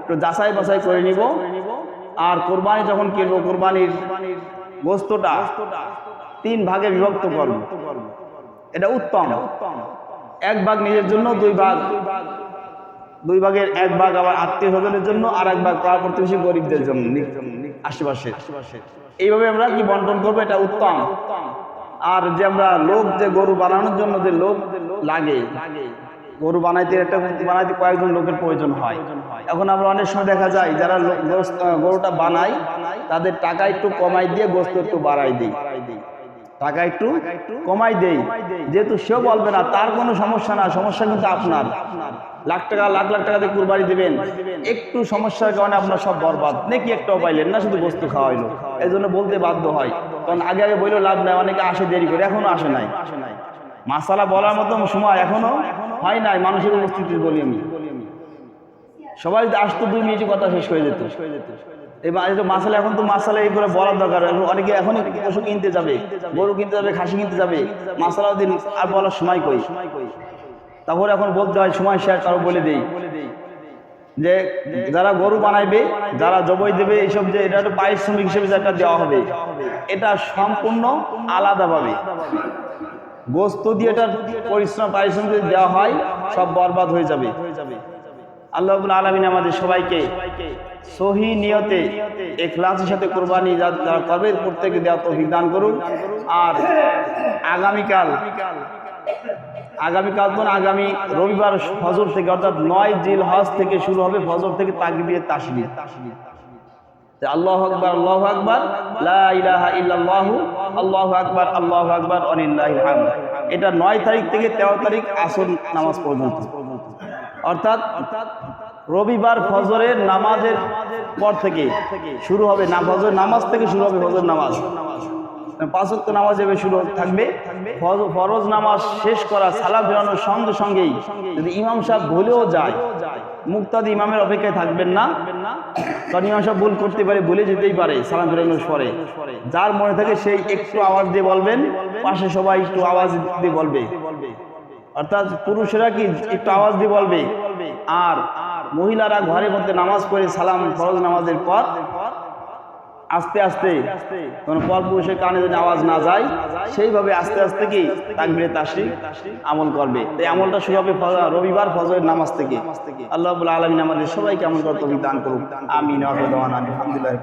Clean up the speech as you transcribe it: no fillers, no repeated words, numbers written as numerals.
একটু যাচাই বাছাই করে নিব। আর কোরবানি যখন কিনবো, কোরবানির গোস্তটা 3 ভাগে বিভক্ত করব। এটা উত্তম। 1 ভাগ নিজের জন্য, 2 ভাগের 1 ভাগ আবার আত্মীয় স্বজনের জন্য, আর 1 ভাগ পাড়া প্রতিবেশী গরিবদের জন্য, আশেপাশে। এইভাবে আমরা কি বন্টন করবো, এটা উত্তম। আর যে আমরা লোক যে গরু বানানোর জন্য যে লোক লাগে, গরু বানাইতে কয়েকজন লোকের প্রয়োজন হয়। এখন আমরা অনেক সময় দেখা যায় যারা গরুটা বানায় তাদের টাকা একটু কমাই দিয়ে গোস্ত একটু বাড়াই দিই, টাকা একটু কমাই দেই, যেহেতু সেও বলবে না, তার কোনো সমস্যা না, সমস্যা কিন্তু আপনার। লাখ লাখ টাকা দিয়ে কুরবানি দেবেন, একটু সমস্যার কারণে আপনার সব বরবাদ, নাকি একটাও পাইলেন না, শুধু গোস্ত খাওয়াইলো। এই জন্য বলতে বাধ্য হয়, কারণ আগে বললেও লাভ নাই, অনেকে আসে দেরি করে, এখনো আসে নাই। মাসালা বলার মতো সময় এখনো হয় নাই, মানুষের উপস্থিতি বলি আমি। সবাই আসতো 2 মিনিটে কথা শেষ হয়ে যেত। মাসালা এখন তো মাসালা এই করে বলার দরকার। অনেকে এখনই পশু কিনতে যাবে, গরু কিনতে যাবে, খাসি কিনতে যাবে, মাসালা দিন আর বলার সময় কই। তারপরে এখন বলতে হয়, সময় শেয়ার কারো বলে দেই যে যারা গরু বানাইবে, যারা জবাই দেবে, এইসব যে এটা একটা পারিশ্রমিক হিসেবে যেটা দেওয়া হবে, এটা সম্পূর্ণ আলাদাভাবে। গোস্ত দিয়ে এটা পারিশ্রমিক যদি দেওয়া হয়, সব বরবাদ হয়ে যাবে। আল্লাহ রাব্বুল আলামিন আমাদের সবাইকে সহি নিয়তে ইখলাসের সাথে কুরবানি যারা করবে প্রত্যেককে দেওয়া তৌফিক দান করুন। আর আগামীকাল আগামী রবিবার ফজর থেকে, অর্থাৎ 9 জিলহজ থেকে শুরু হবে, ফজর থেকে তাকবীর তাসবিহ, আল্লাহু আকবার আল্লাহু আকবার, লা ইলাহা ইল্লাল্লাহু, আল্লাহু আকবার আল্লাহু আকবার, ওয়ালিল্লাহিল হামদ। এটা 9 তারিখ থেকে 13 তারিখ আসর নামাজ পর্যন্ত, অর্থাৎ রবিবার ফজরের নামাজের পর থেকে শুরু হবে, ফজর নামাজ থেকে শুরু হবে, ফজর নামাজ 5 ওয়াক্ত নামাজ এভাবে শুরু থাকবে। ফরজ নামাজ শেষ করা, সালাম ফেরানোর সঙ্গে সঙ্গেই যদি ইমাম সাহেব ভুলেও যায়, মুক্তাদি ইমামের অপেক্ষায় থাকবেন না, কারণ ইমাম সাহেব ভুল করতে পারে, ভুলে যেতেই পারে সালাম ফেরানোর পরে। যার মনে থাকে সেই একটু আওয়াজ দিয়ে বলবেন, পাশে সবাই একটু আওয়াজ দিয়ে বলবে, অর্থাৎ পুরুষেরা কি একটু আওয়াজ দিয়ে বলবে, আর মহিলারা ঘরের মধ্যে নামাজ পড়ে সালাম ফরজ নামাজের পর আস্তে আস্তে, কোনো পরপুরুষের কানে যদি আওয়াজ না যায়, সেইভাবে আস্তে আস্তে কি তাকবীরে তাশরিক আমল করবে। এই আমলটা শুরু হবে রবিবার ফজরের নামাজ থেকে। আল্লাহ রাব্বুল আলামিন আমাদের সবাইকে আমল করার তৌফিক দান করুন। আমিন। আলহামদুলিল্লাহ।